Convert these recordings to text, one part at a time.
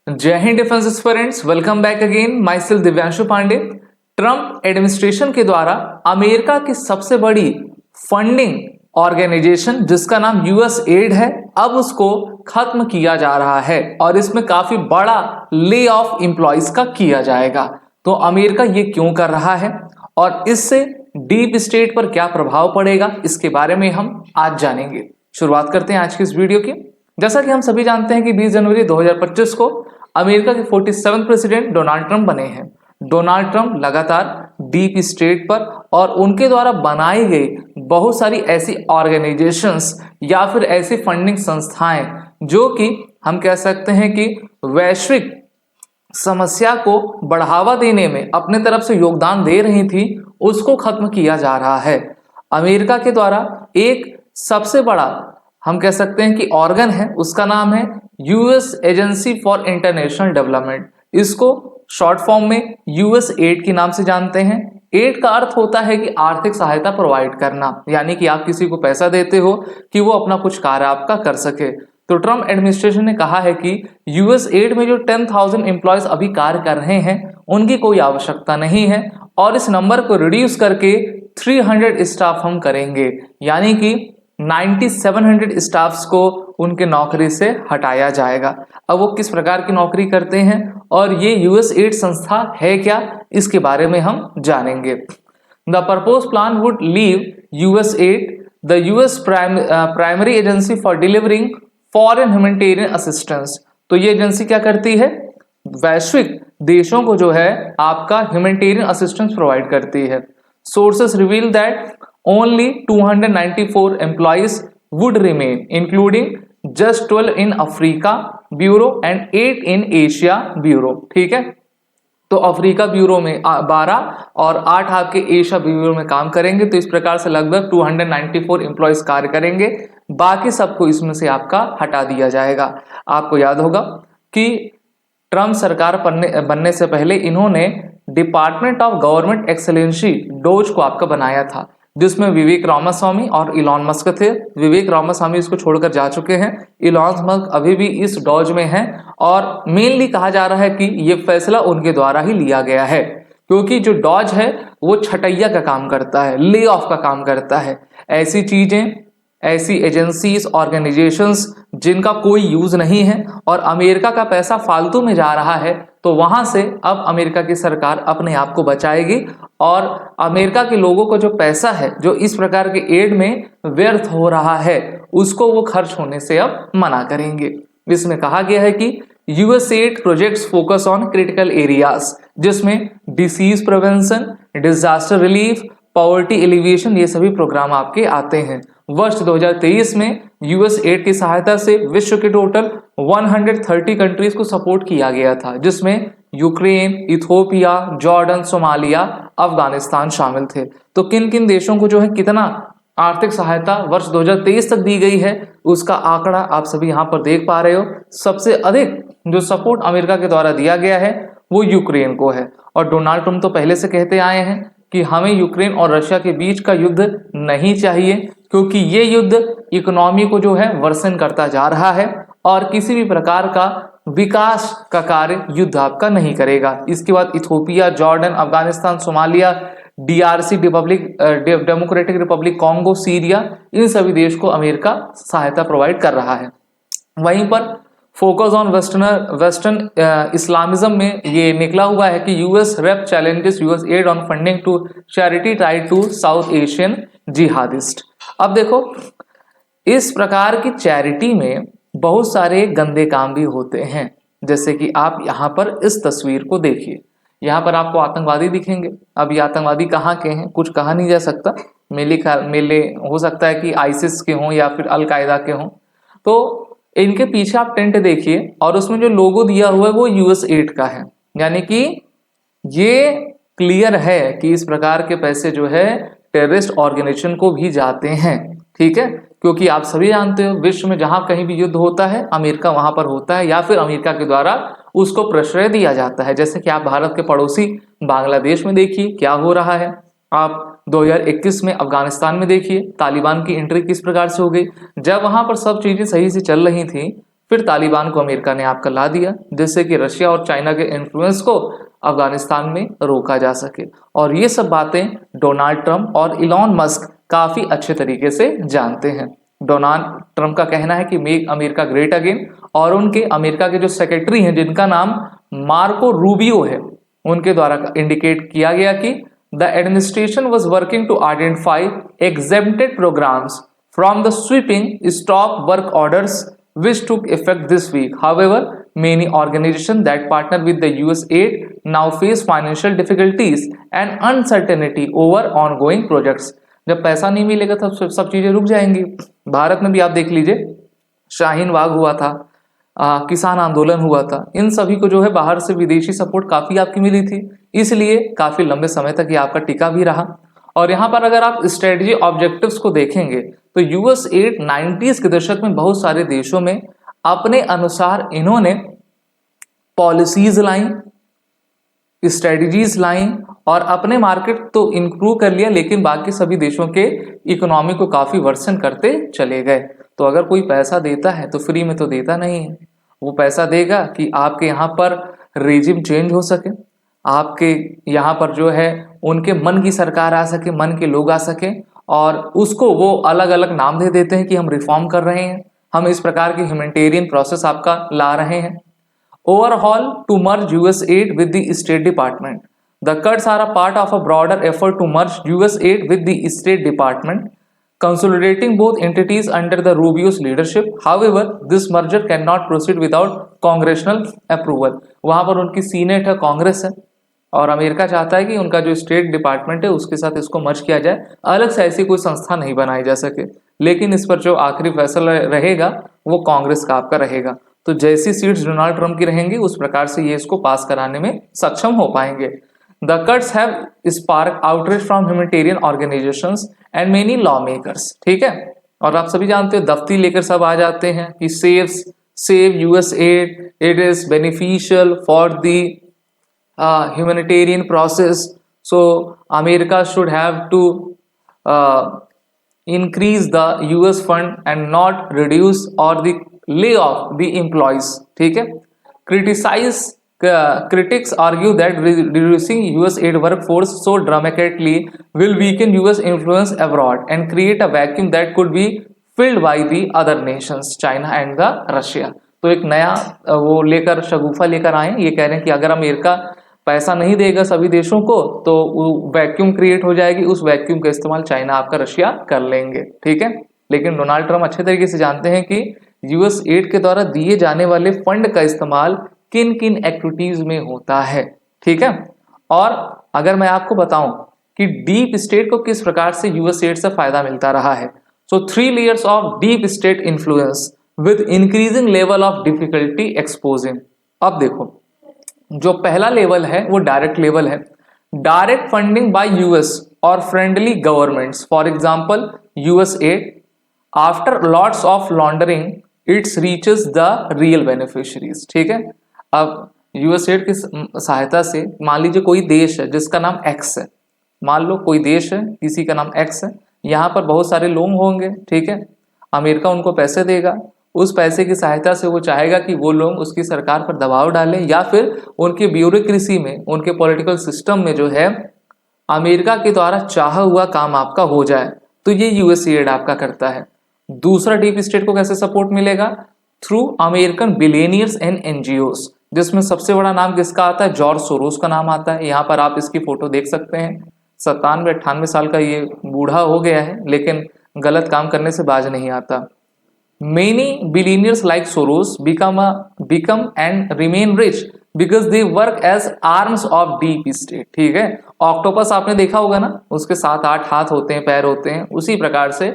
जय हिंद defence aspirants, welcome back again. My self Divyanshu Pandey. Trump administration के द्वारा अमेरिका की सबसे बड़ी फंडिंग ऑर्गेनाइजेशन जिसका नाम यूएस एड है, अब उसको खत्म किया जा रहा है और इसमें काफी बड़ा ले ऑफ एम्प्लॉइज का किया जाएगा। तो अमेरिका ये क्यों कर रहा है और इससे डीप स्टेट पर क्या प्रभाव पड़ेगा, इसके बारे में हम आज जानेंगे। शुरुआत करते हैं आज की इस वीडियो की। जैसा कि हम सभी जानते हैं कि 20 जनवरी 2025 को अमेरिका के 47वें प्रेसिडेंट डोनाल्ड ट्रंप बने हैं। डोनाल्ड ट्रंप लगातार डीप स्टेट पर और उनके द्वारा बनाई गई बहुत सारी ऐसी ऑर्गेनाइजेशंस या फिर ऐसी फंडिंग संस्थाएं जो कि हम कह सकते हैं कि वैश्विक समस्या को बढ़ावा देने में अपने तरफ से योगदान दे रही थी, उसको खत्म किया जा रहा है। अमेरिका के द्वारा एक सबसे बड़ा हम कह सकते हैं कि ऑर्गन है, उसका नाम है US agency for international development. इसको शॉर्ट फॉर्म में यूएस एड के नाम से जानते हैं। एड का अर्थ होता है कि आर्थिक सहायता प्रोवाइड करना, यानी कि आप किसी को पैसा देते हो कि वो अपना कुछ कार्य आपका कर सके। तो ट्रंप एडमिनिस्ट्रेशन ने कहा है कि यूएस एड में जो 10,000 एम्प्लॉयज अभी कार्य कर रहे हैं उनकी कोई आवश्यकता नहीं है और इस नंबर को रिड्यूस करके 300 स्टाफ हम करेंगे, यानी कि 9700 स्टाफ्स को उनके नौकरी से हटाया जाएगा। अब वो किस प्रकार की नौकरी करते हैं और ये यूएस एड संस्था है क्या, इसके बारे में हम जानेंगे। The propose plan would leave US add the US primary agency for delivering foreign humanitarian assistance. तो ये एजेंसी क्या करती है? वैश्विक देशों को जो है आपका ह्यूमैनिटेरियन असिस्टेंस प्रोवाइड करती है। Sources reveal that only 294 employees would remain, including just 12 in Africa Bureau and 8 in Asia Bureau। ठीक है, तो अफ्रीका ब्यूरो में 12 और 8 आपके एशिया ब्यूरो में काम करेंगे। तो इस प्रकार से लगभग 294 एम्प्लॉयज कार्य करेंगे, बाकी सबको इसमें से आपका हटा दिया जाएगा। आपको याद होगा कि ट्रंप सरकार बनने से पहले इन्होंने department of government excellency dose को आपका बनाया था, जिसमें विवेक रामास्वामी और इलॉन मस्क थे। विवेक रामास्वामी इसको छोड़कर जा चुके हैं, इलॉन मस्क अभी भी इस डॉज में हैं और मेनली कहा जा रहा है कि ये फैसला उनके द्वारा ही लिया गया है, क्योंकि जो डॉज है वो छटैया का काम करता है, ले ऑफ का काम करता है। ऐसी चीजें, ऐसी एजेंसीज, ऑर्गेनाइजेशंस जिनका कोई यूज नहीं है और अमेरिका का पैसा फालतू में जा रहा है, तो वहां से अब अमेरिका की सरकार अपने आप को बचाएगी और अमेरिका के लोगों को जो पैसा है जो इस प्रकार के एड में व्यर्थ हो रहा है उसको वो खर्च होने से अब मना करेंगे। इसमें कहा गया है कि US aid projects focus on critical areas, जिसमें disease prevention, disaster relief, poverty alleviation, ये सभी प्रोग्राम आपके आते हैं। वर्ष 2023 में यूएस एड की सहायता से विश्व के टोटल 130 कंट्रीज को सपोर्ट किया गया था, जिसमें Ukraine, Ethiopia, Jordan, Somalia, Afghanistan शामिल थे। तो किन किन देशों को जो है कितना आर्थिक सहायता वर्ष 2023 तक दी गई है उसका आंकड़ा आप सभी यहां पर देख पा रहे हो। सबसे अधिक जो सपोर्ट अमेरिका के द्वारा दिया गया है वो यूक्रेन को है और डोनाल्ड ट्रंप तो पहले से कहते आए हैं कि हमें यूक्रेन और रशिया के बीच का युद्ध नहीं चाहिए, क्योंकि ये युद्ध इकोनॉमी को जो है वर्सन करता जा रहा है और किसी भी प्रकार का विकास का कार्य युद्ध आपका नहीं करेगा। इसके बाद Ethiopia, Jordan, Afghanistan, Somalia, DRC, Democratic Republic Congo, Syria, इन सभी देश को अमेरिका सहायता प्रोवाइड कर रहा है। वहीं पर फोकस ऑन वेस्टर्न इस्लामिज्म में ये निकला हुआ है कि US rep challenges US aid on funding to charity tied to South Asian jihadist. अब देखो, इस प्रकार की चैरिटी में बहुत सारे गंदे काम भी होते हैं, जैसे कि आप यहाँ पर इस तस्वीर को देखिए। यहाँ पर आपको आतंकवादी दिखेंगे। अब ये आतंकवादी कहाँ के हैं कुछ कहा नहीं जा सकता, मेले हो सकता है कि आईसिस के हों या फिर अलकायदा के हों। तो इनके पीछे आप टेंट देखिए और उसमें जो लोगो दिया हुआ है वो यूएस एड का है, यानी कि ये क्लियर है कि इस प्रकार के पैसे जो है टेररिस्ट ऑर्गेनाइजेशन को भी जाते हैं। ठीक है, क्योंकि आप सभी जानते हो विश्व में जहां कहीं भी युद्ध होता है अमेरिका वहां पर होता है या फिर अमेरिका के द्वारा उसको प्रश्रय दिया जाता है। जैसे कि आप भारत के पड़ोसी बांग्लादेश में देखिए क्या हो रहा है, आप 2021 में अफगानिस्तान में देखिए तालिबान की एंट्री किस प्रकार से हो गई। जब वहां पर सब चीजें सही से चल रही थी, फिर तालिबान को अमेरिका ने आपका ला दिया, जिससे कि रशिया और चाइना के इन्फ्लुएंस को अफगानिस्तान में रोका जा सके। और ये सब बातें डोनाल्ड ट्रंप और इलॉन मस्क काफी अच्छे तरीके से जानते हैं। डोनाल्ड ट्रंप का कहना है कि मेक अमेरिका ग्रेट अगेन, और उनके अमेरिका के जो सेक्रेटरी हैं जिनका नाम मार्को रूबियो है, उनके द्वारा इंडिकेट किया गया कि the administration was working to identify exempted programs from the sweeping stop work orders which took effect this week. However, many organizations that partner with the US aid now face financial difficulties and uncertainty over ongoing projects. जब पैसा नहीं मिलेगा तब सब चीजें रुक जाएंगी। भारत में भी आप देख लीजिए, शाहीन बाग हुआ था, किसान आंदोलन हुआ था, इन सभी को जो है बाहर से विदेशी सपोर्ट काफी आपकी मिली थी, इसलिए काफी लंबे समय तक ये आपका टिका भी रहा। और यहाँ पर अगर आप स्ट्रेटजी ऑब्जेक्टिव्स को देखेंगे तो यूएस एड 90s के दशक में बहुत सारे देशों में अपने अनुसार इन्होंने पॉलिसीज लाई, स्ट्रेटजीज लाई और अपने मार्केट तो इंप्रूव कर लिया, लेकिन बाकी सभी देशों के इकोनॉमी को काफी वर्सन करते चले गए। तो अगर कोई पैसा देता है तो फ्री में तो देता नहीं है, वो पैसा देगा कि आपके यहाँ पर रेजिम चेंज हो सके, आपके यहाँ पर जो है उनके मन की सरकार आ सके, मन के लोग आ सके, और उसको वो अलग अलग नाम दे देते हैं कि हम रिफॉर्म कर रहे हैं, हम इस प्रकार की ह्यूमैनिटेरियन प्रोसेस आपका ला रहे हैं। Overall to merge US aid with the state department, the cuts are a part of a broader effort to merge US aid with the state department, consolidating both entities under the Rubio's leadership. However, this merger cannot proceed without congressional approval. वहां पर उनकी senate है, कांग्रेस है, और America चाहता है कि उनका जो स्टेट डिपार्टमेंट है उसके साथ इसको मर्ज किया जाए, अलग से ऐसी कोई संस्था नहीं बनाई जा सके। लेकिन इस पर जो आखिरी फैसला रहेगा वो कांग्रेस का आपका रहेगा। तो जैसी सीट्स डोनाल्ड ट्रंप की रहेंगी उस प्रकार से ये इसको पास कराने में सक्षम हो पाएंगे। The cuts have sparked outrage from humanitarian organizations and many lawmakers. ठीक है, और आप सभी जानते हो दफ्ती लेकर सब आ जाते हैं कि save US aid, it is beneficial for the humanitarian process, so America should have to increase the US fund and not reduce or the lay off the employees. ठीक है, critics argue that reducing US aid workforce so dramatically will weaken US influence abroad and create a vacuum that could be filled by the other nations, China and the Russia. तो एक नया वो लेकर शगुफा लेकर आए, ये कह रहे हैं कि अगर अमेरिका पैसा नहीं देगा सभी देशों को तो वैक्यूम क्रिएट हो जाएगी, उस वैक्यूम का इस्तेमाल चाइना आपका रशिया कर लेंगे। ठीक है, लेकिन डोनाल्ड ट्रंप अच्छे तरीके से जानते हैं कि यूएस एड के द्वारा दिए जाने वाले फंड का इस्तेमाल किन किन एक्टिविटीज में होता है। ठीक है, और अगर मैं आपको बताऊं कि डीप स्टेट को किस प्रकार से यूएस एड से फायदा मिलता रहा है, सो 3 layers of deep state influence with increasing level of difficulty exposing. अब देखो, जो पहला लेवल है वो डायरेक्ट लेवल है, डायरेक्ट फंडिंग बाय यूएस और friendly governments, for example US add after lots of laundering it's reaches the real beneficiaries. ठीक है, अब यूएस एड की सहायता से मान लीजिए कोई देश है जिसका नाम एक्स है, मान लो कोई देश है किसी का नाम एक्स है, यहाँ पर बहुत सारे लोग होंगे। ठीक है, अमेरिका उनको पैसे देगा, उस पैसे की सहायता से वो चाहेगा कि वो लोग उसकी सरकार पर दबाव डालें या फिर उनके ब्यूरोक्रेसी में, उनके पॉलिटिकल सिस्टम में जो है अमेरिका के द्वारा चाहा हुआ काम आपका हो जाए, तो ये यूएस एड आपका करता है। दूसरा डीप स्टेट को कैसे सपोर्ट मिलेगा? Through American billionaires and NGOs, जिसमें सबसे बड़ा नाम किसका आता है? जॉर्ज सोरोस का नाम आता है। यहाँ पर आप इसकी फोटो देख सकते हैं, 97-98 साल का ये बूढ़ा हो गया है, लेकिन गलत काम करने से बाज नहीं आता। Many billionaires like Soros become and remain rich because they work as arms of deep state। ठीक है, ऑक्टोपस आपने देखा होगा ना, उसके 7-8 हाथ होते हैं, पैर होते हैं, उसी प्रकार से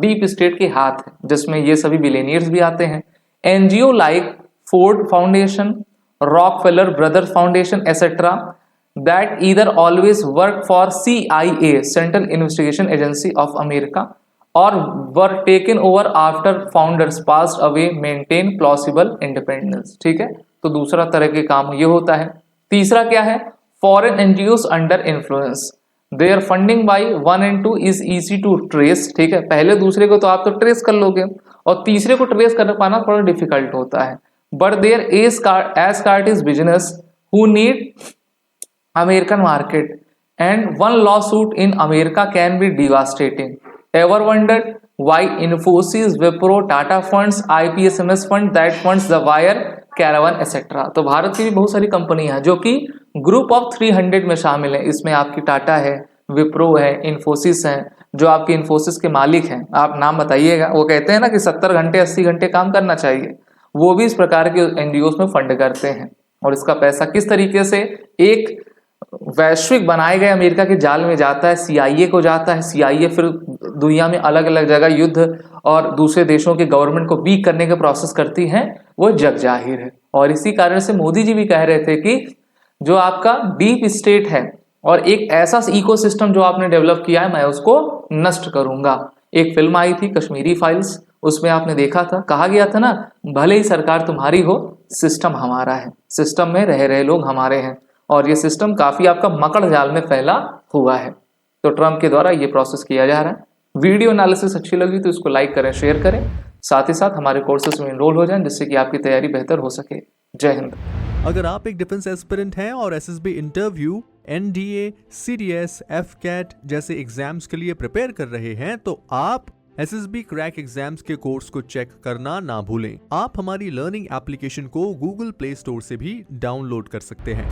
डीप स्टेट के हाथ है, जिसमें ये सभी बिलियनियर्स भी आते हैं। NGO like Ford foundation, Rockefeller brothers foundation etcetera that either always work for CIA, Central Investigation Agency of America, or were taken over after founders passed away, maintain plausible independence। ठीक है, तो दूसरा तरह के काम ये होता है। तीसरा क्या है? Foreign NGOs under influence, their funding by 1 and 2 is easy to trace, ठीक है, पहले दूसरे को तो आप तो ट्रेस कर लोगे और तीसरे को ट्रेस कर पाना थोड़ा डिफिकल्ट होता है। But there as cart is business who need American market and one lawsuit in America can be devastating. Ever wondered why Infosys, Wipro, Tata funds, IPSMS fund that funds the Wire, Caravan, etc. तो भारत की भी बहुत सारी कंपनियां हैं जो कि group of 300 में शामिल है। इसमें आपकी टाटा है, विप्रो है, इन्फोसिस है, जो आपके इन्फोसिस के मालिक हैं, आप नाम बताइएगा। वो कहते हैं ना कि 70 घंटे 80 घंटे काम करना चाहिए, वो भी इस प्रकार के एनजीओ में फंड करते हैं। और इसका पैसा किस तरीके से एक वैश्विक बनाए गए अमेरिका के जाल में जाता है, CIA को जाता है, CIA फिर दुनिया में अलग अलग जगह युद्ध और दूसरे देशों के गवर्नमेंट को वीक करने के प्रोसेस करती हैं, वो जग जाहिर है। और इसी कारण से मोदी जी भी कह रहे थे कि जो आपका डीप स्टेट है और एक ऐसा इकोसिस्टम जो आपने डेवलप किया है, मैं उसको नष्ट करूंगा। एक फिल्म आई थी कश्मीरी फाइल्स, उसमें आपने देखा था, कहा गया था ना, भले ही सरकार तुम्हारी हो, सिस्टम हमारा है, सिस्टम में रह रहे लोग हमारे हैं। और ये सिस्टम काफी आपका मकड़ जाल में फैला हुआ है। तो ट्रम्प के द्वारा ये प्रोसेस किया जा रहा है। वीडियो एनालिसिस अच्छी लगी तो इसको लाइक करें, शेयर करें, साथ ही साथ हमारे कोर्सेज में एनरोल हो जाएं जिससे कि आपकी तैयारी बेहतर हो सके। जय हिंद। अगर आप एक डिफेंस एस्पिरेंट हैं और SSB interview, NDA, CDS, FCAT जैसे एग्जाम्स के लिए प्रिपेयर कर रहे हैं तो आप SSB क्रैक एग्जाम्स के कोर्स को चेक करना ना भूलें। आप हमारी लर्निंग एप्लीकेशन को Google Play स्टोर से भी डाउनलोड कर सकते हैं।